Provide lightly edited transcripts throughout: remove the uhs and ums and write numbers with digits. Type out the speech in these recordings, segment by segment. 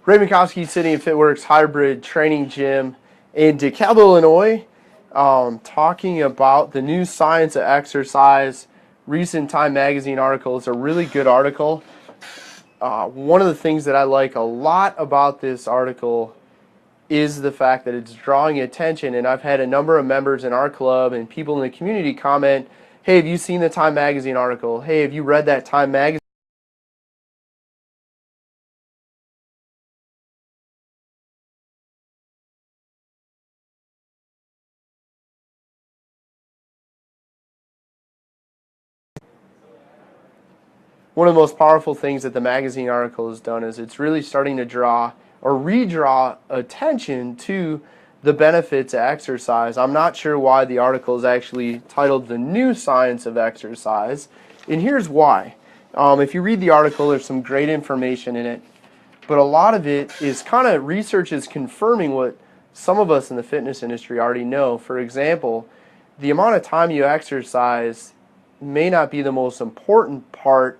Ray Mikowski sitting in FitWorkz Hybrid Training Gym in DeKalb, Illinois, talking about the new science of exercise. Recent Time Magazine article. It's a really good article. One of the things that I like a lot about this article is the fact that it's drawing attention, and I've had a number of members in our club and people in the community comment, hey, have you seen the Time Magazine article? Hey, have you read that Time Magazine? One of the most powerful things that the magazine article has done is it's really starting to draw or redraw attention to the benefits of exercise. I'm not sure why the article is actually titled The New Science of Exercise, and here's why. If you read the article, there's some great information in it, but a lot of it is kind of research is confirming what some of us in the fitness industry already know. For example, the amount of time you exercise may not be the most important part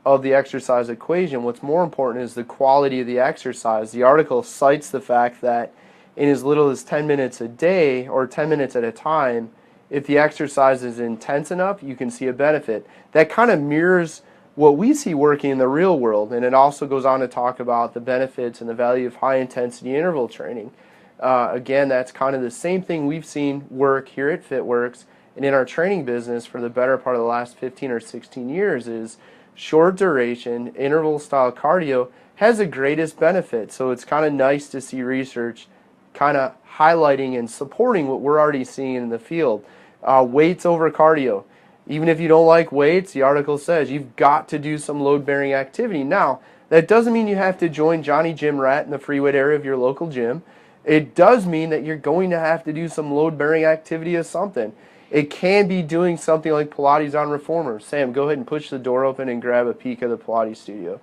of the exercise equation. What's more important is the quality of the exercise. The article cites the fact that in as little as 10 minutes a day or 10 minutes at a time, if the exercise is intense enough, you can see a benefit. That kind of mirrors what we see working in the real world, and it also goes on to talk about the benefits and the value of high intensity interval training. Again, that's kind of the same thing we've seen work here at FitWorkz and in our training business for the better part of the last 15 or 16 years is short duration, interval style cardio has the greatest benefit. So it's kind of nice to see research kind of highlighting and supporting what we're already seeing in the field. Weights over cardio. Even if you don't like weights, the article says you've got to do some load-bearing activity. Now, that doesn't mean you have to join Johnny Gym Rat in the free weight area of your local gym. It does mean that you're going to have to do some load-bearing activity of something. It can be doing something like Pilates on reformers. Sam, go ahead and push the door open and grab a peek of the Pilates studio.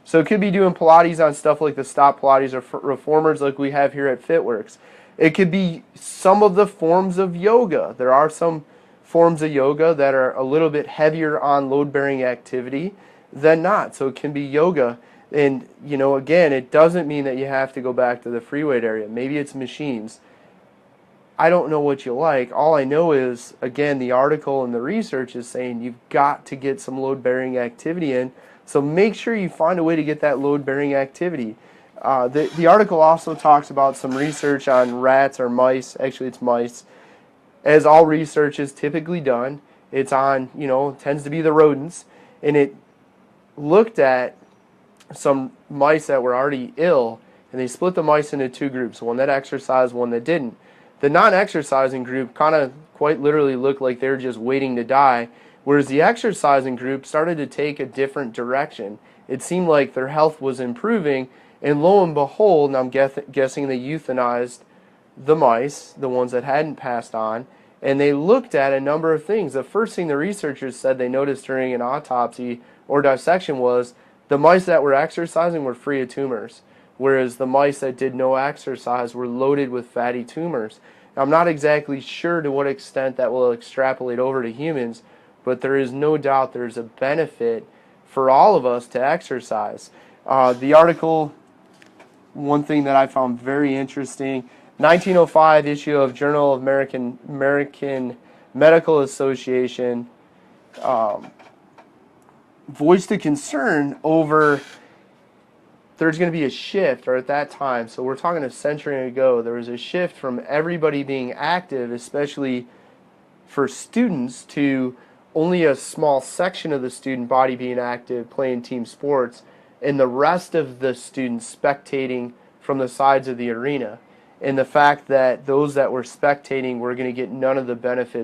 So it could be doing Pilates on stuff like the stop Pilates or reformers like we have here at FitWorkz. It could be some of the forms of yoga. There are some forms of yoga that are a little bit heavier on load-bearing activity than not. So it can be yoga. And, you know, again, it doesn't mean that you have to go back to the free weight area. Maybe it's machines. I don't know what you like. All I know is, again, the article and the research is saying you've got to get some load-bearing activity in. So make sure you find a way to get that load-bearing activity. The article also talks about some research on rats or mice. Actually, it's mice. As all research is typically done, it's on, tends to be the rodents. And it looked at some mice that were already ill, and they split the mice into two groups, one that exercised, one that didn't. The non-exercising group kind of quite literally looked like they were just waiting to die, whereas the exercising group started to take a different direction. It seemed like their health was improving, and lo and behold, and I'm guessing they euthanized the mice, the ones that hadn't passed on, and they looked at a number of things. The first thing the researchers said they noticed during an autopsy or dissection was the mice that were exercising were free of tumors, whereas the mice that did no exercise were loaded with fatty tumors. Now, I'm not exactly sure to what extent that will extrapolate over to humans, but there is no doubt there's a benefit for all of us to exercise. The article, one thing that I found very interesting, 1905 issue of Journal of American Medical Association voiced a concern over there's going to be a shift, or at that time, so we're talking a century ago, there was a shift from everybody being active, especially for students, to only a small section of the student body being active, playing team sports, and the rest of the students spectating from the sides of the arena. And the fact that those that were spectating were going to get none of the benefits